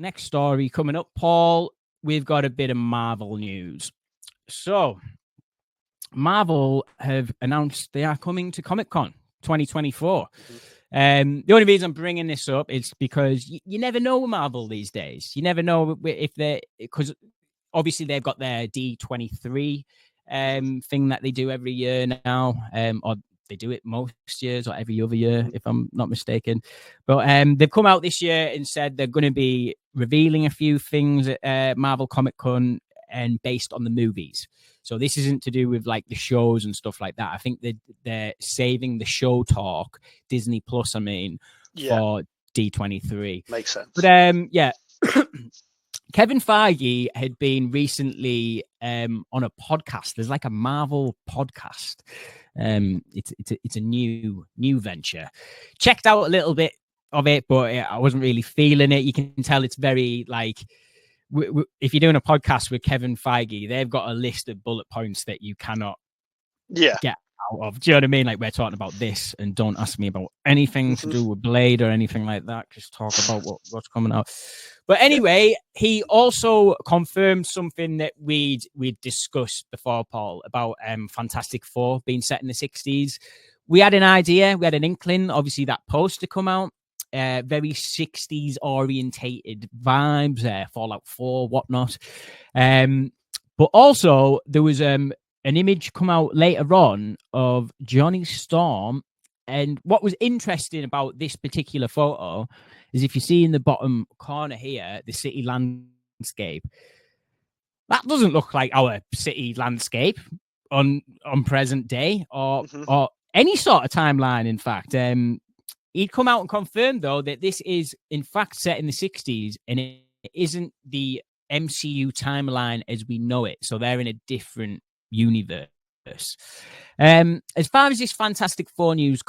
next story coming up, Paul, we've got a bit of Marvel news. So, Marvel have announced they are coming to Comic-Con 2024. The only reason I'm bringing this up is because you never know with Marvel these days. You never know if they're, because obviously they've got their D23 thing that they do every year now, or they do it most years or every other year, if I'm not mistaken. But they've come out this year and said they're going to be revealing a few things at Marvel Comic-Con and based on the movies. So this isn't to do with like the shows and stuff like that. I think they're saving the show talk, Disney Plus, I mean, for D23. Makes sense. But Kevin Feige had been recently on a podcast. There's like a Marvel podcast. It's a new venture. Checked out a little bit of it, but I wasn't really feeling it. You can tell it's very like, if you're doing a podcast with Kevin Feige, they've got a list of bullet points that you cannot get out of. Do you know what I mean? Like, we're talking about this, and don't ask me about anything to do with Blade or anything like that. Just talk about what's coming out. But anyway, he also confirmed something that we'd discussed before, Paul, about Fantastic Four being set in the 60s. We had an idea, we had an inkling, obviously, that poster come out. Very 60s orientated vibes, Fallout 4, whatnot. But also there was an image come out later on of Johnny Storm. And what was interesting about this particular photo is if you see in the bottom corner here, the city landscape, that doesn't look like our city landscape on present day or any sort of timeline, in fact. He'd come out and confirmed, though, that this is, in fact, set in the 60s, and it isn't the MCU timeline as we know it. So they're in a different universe. As far as this Fantastic Four news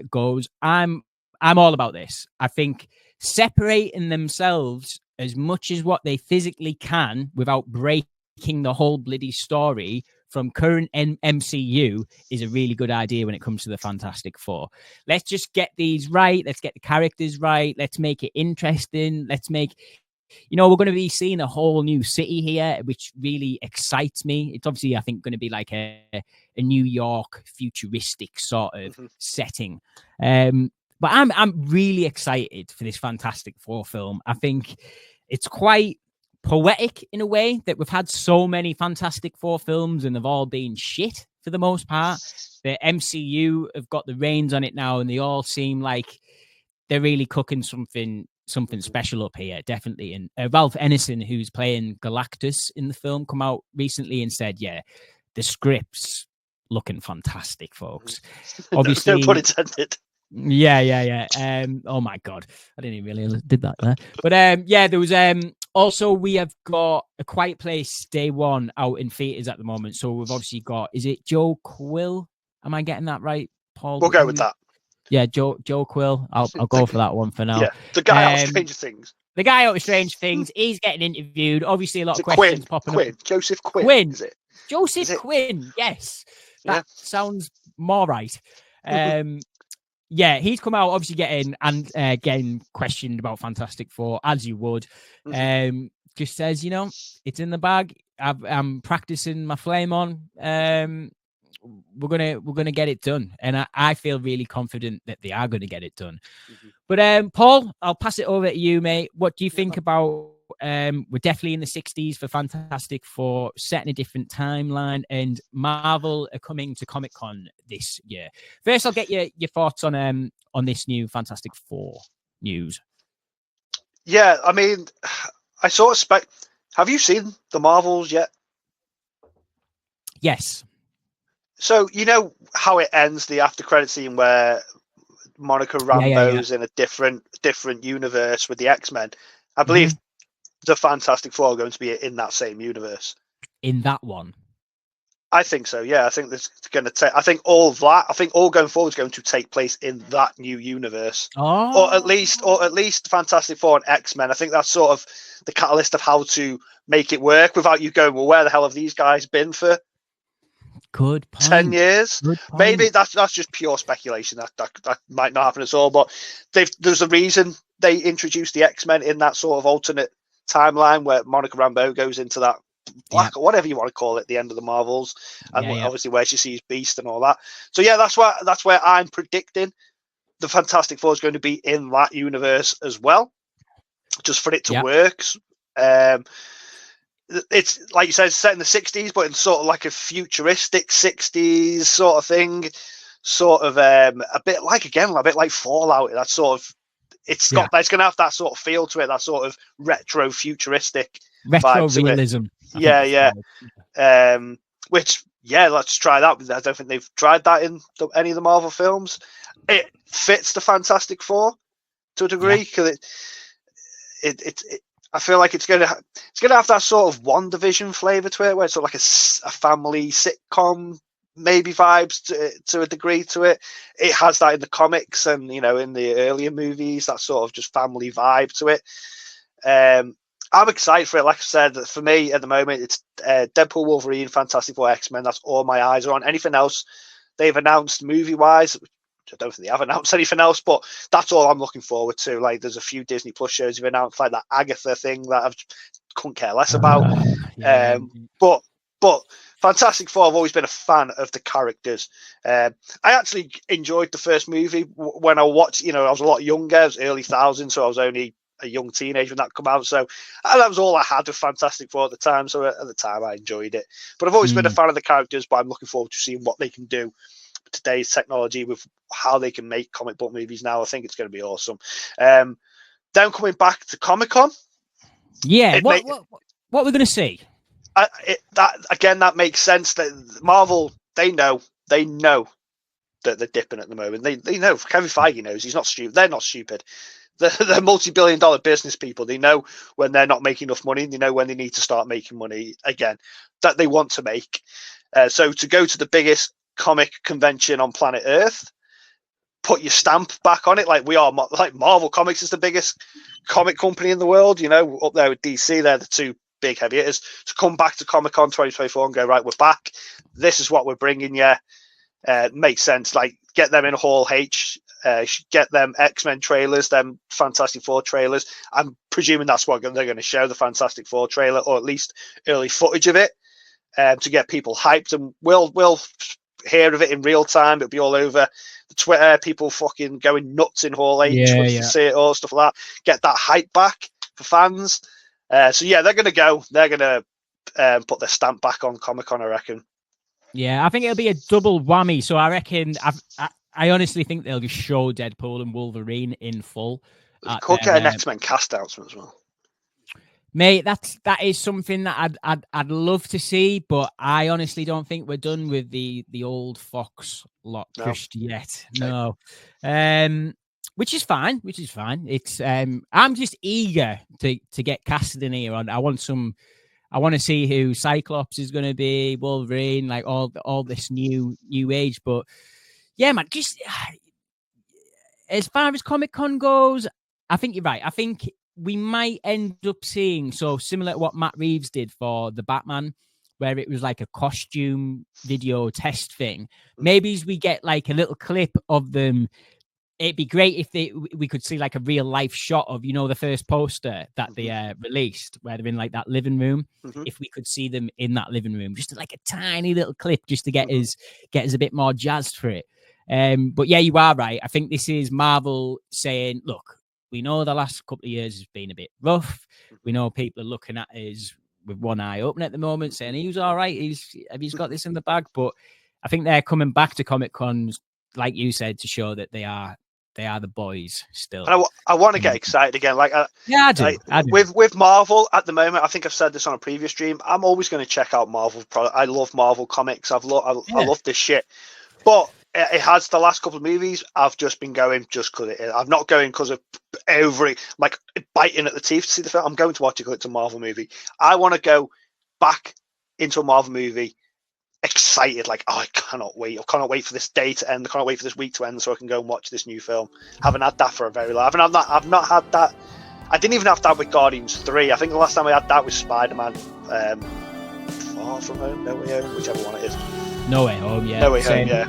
goes, I'm all about this. I think separating themselves as much as what they physically can without breaking the whole bloody story from current MCU is a really good idea when it comes to the Fantastic Four. Let's just get these right. Let's get the characters right. Let's make it interesting. Let's make, we're going to be seeing a whole new city here, which really excites me. It's obviously, I think, going to be like a New York futuristic sort of setting. But I'm really excited for this Fantastic Four film. I think it's quite poetic in a way that we've had so many Fantastic Four films and they've all been shit for the most part. The MCU have got the reins on it now, and they all seem like they're really cooking something special up here, definitely. And Ralph Ineson, who's playing Galactus in the film, come out recently and said, yeah, the script's looking fantastic, folks. Obviously, no pun intended. Yeah. Oh my God, I didn't even really did that there. But there was also, we have got A Quiet Place Day One out in theaters at the moment. So we've obviously got, is it Joe Quill? Am I getting that right, Paul? We'll go with that. Yeah, Joe Quill. I'll go for that one for now. Yeah, the guy out of Stranger Things. The guy out of Strange Things. He's getting interviewed. Obviously, a lot of questions popping up. Joseph Quinn. Is it? Joseph Quinn. Yes, that sounds more right. Yeah, he's come out obviously getting questioned about Fantastic Four, as you would. Just says, it's in the bag. I'm practicing my flame on. We're gonna get it done, and I feel really confident that they are going to get it done. But Paul, I'll pass it over to you, mate. What do you think about? We're definitely in the 60s for Fantastic Four, set in a different timeline, and Marvel are coming to Comic-Con this year. First, I'll get your thoughts on this new Fantastic Four news. Yeah, I mean, I sort of expect. Have you seen the Marvels yet? Yes. So you know how it ends, the after credit scene where Monica Rambeau's in a different universe with the X-Men. I believe the Fantastic Four are going to be in that same universe. In that one? I think so, yeah. I think that's going to take. I think all going forward is going to take place in that new universe. Or at least Fantastic Four and X-Men. I think that's sort of the catalyst of how to make it work without you going, well, where the hell have these guys been for Good point. 10 years. Good point. Maybe that's just pure speculation. That might not happen at all. But there's a reason they introduced the X-Men in that sort of alternate timeline where Monica Rambeau goes into that black or whatever you want to call it, the end of the Marvels, and obviously where she sees Beast and all that. So yeah, that's where I'm predicting the Fantastic Four is going to be in that universe as well, just for it to work. It's like you said, set in the 60s, but in sort of like a futuristic 60s sort of thing, sort of a bit like Fallout. That sort of it's going to have that sort of feel to it, that sort of retro futuristic retro realism. Which let's try that. I don't think they've tried that in any of the Marvel films. It fits the Fantastic Four to a degree because it I feel like it's going to have that sort of WandaVision flavor to it, where it's sort of like a family sitcom maybe vibes to a degree to it. It has that in the comics and in the earlier movies, that sort of just family vibe to it. I'm excited for it. Like I said, for me at the moment, it's Deadpool, Wolverine, Fantastic Four, X-Men. That's all my eyes are on. Anything else they've announced movie-wise, I don't think they have announced anything else, but that's all I'm looking forward to. Like, there's a few Disney Plus shows you've announced, like that Agatha thing that I couldn't care less about. But Fantastic Four, I've always been a fan of the characters. I actually enjoyed the first movie when I watched. I was a lot younger. It was early thousands, so I was only a young teenager when that came out. So that was all I had of Fantastic Four at the time. So at the time, I enjoyed it. But I've always been a fan of the characters. But I'm looking forward to seeing what they can do with today's technology, with how they can make comic book movies now. I think it's going to be awesome. Then coming back to Comic-Con. Yeah, what we're going to see? That makes sense. That Marvel, they know that they're dipping at the moment. They know. Kevin Feige knows. He's not stupid. They're not stupid. They're multi-billion-dollar business people. They know when they're not making enough money. They know when they need to start making money again that they want to make. So to go to the biggest comic convention on planet Earth, put your stamp back on it, like we are. Like Marvel Comics is the biggest comic company in the world. Up there with DC, they're the two big heavy hitters. To come back to Comic-Con 2024 and go, right, we're back. This is what we're bringing you. Makes sense. Like, get them in Hall H. Get them X-Men trailers, them Fantastic Four trailers. I'm presuming that's what they're going to show, the Fantastic Four trailer, or at least early footage of it, to get people hyped. And we'll hear of it in real time. It'll be all over the Twitter. People fucking going nuts in Hall H to see it all, stuff like that. Get that hype back for fans. So yeah, they're going to go. They're going to put their stamp back on Comic-Con, I reckon. Yeah, I think it'll be a double whammy. So I reckon, I honestly think they'll just show Deadpool and Wolverine in full. Could get an X-Men cast announcement as well. Mate, that is something that I'd love to see, but I honestly don't think we're done with the old Fox lot just yet. Okay. No. Which is fine. It's I'm just eager to get casted in here. I want to see who Cyclops is going to be, Wolverine, like all this new age. But yeah, man, just as far as Comic-Con goes, I think you're right. I think we might end up seeing similar to what Matt Reeves did for the Batman, where it was like a costume video test thing. Maybe as we get like a little clip of them. It'd be great if we could see like a real life shot of, the first poster that they released where they're in like that living room. Mm-hmm. If we could see them in that living room, just like a tiny little clip, just to get us a bit more jazzed for it. But yeah, you are right. I think this is Marvel saying, look, we know the last couple of years has been a bit rough. We know people are looking at us with one eye open at the moment, saying he was all right. He's got this in the bag. But I think they're coming back to Comic-Cons, like you said, to show that they are the boys still. And I want to get excited again. I do. With Marvel at the moment, I think I've said this on a previous stream. I'm always going to check out Marvel product. I love Marvel comics. I love this shit. But it has the last couple of movies. I've just been going just because it is. I'm not going because of biting at the teeth to see the film. I'm going to watch it because it's a Marvel movie. I want to go back into a Marvel movie excited, I cannot wait. I cannot wait for this day to end. I cannot wait for this week to end so I can go and watch this new film. Haven't had that for a very long. I've not had that. I didn't even have that with Guardians 3. I think the last time I had that was Spider-Man Far From Home, No Way Home, whichever one it is. No Way Home, yeah. No Way Home, Same. yeah.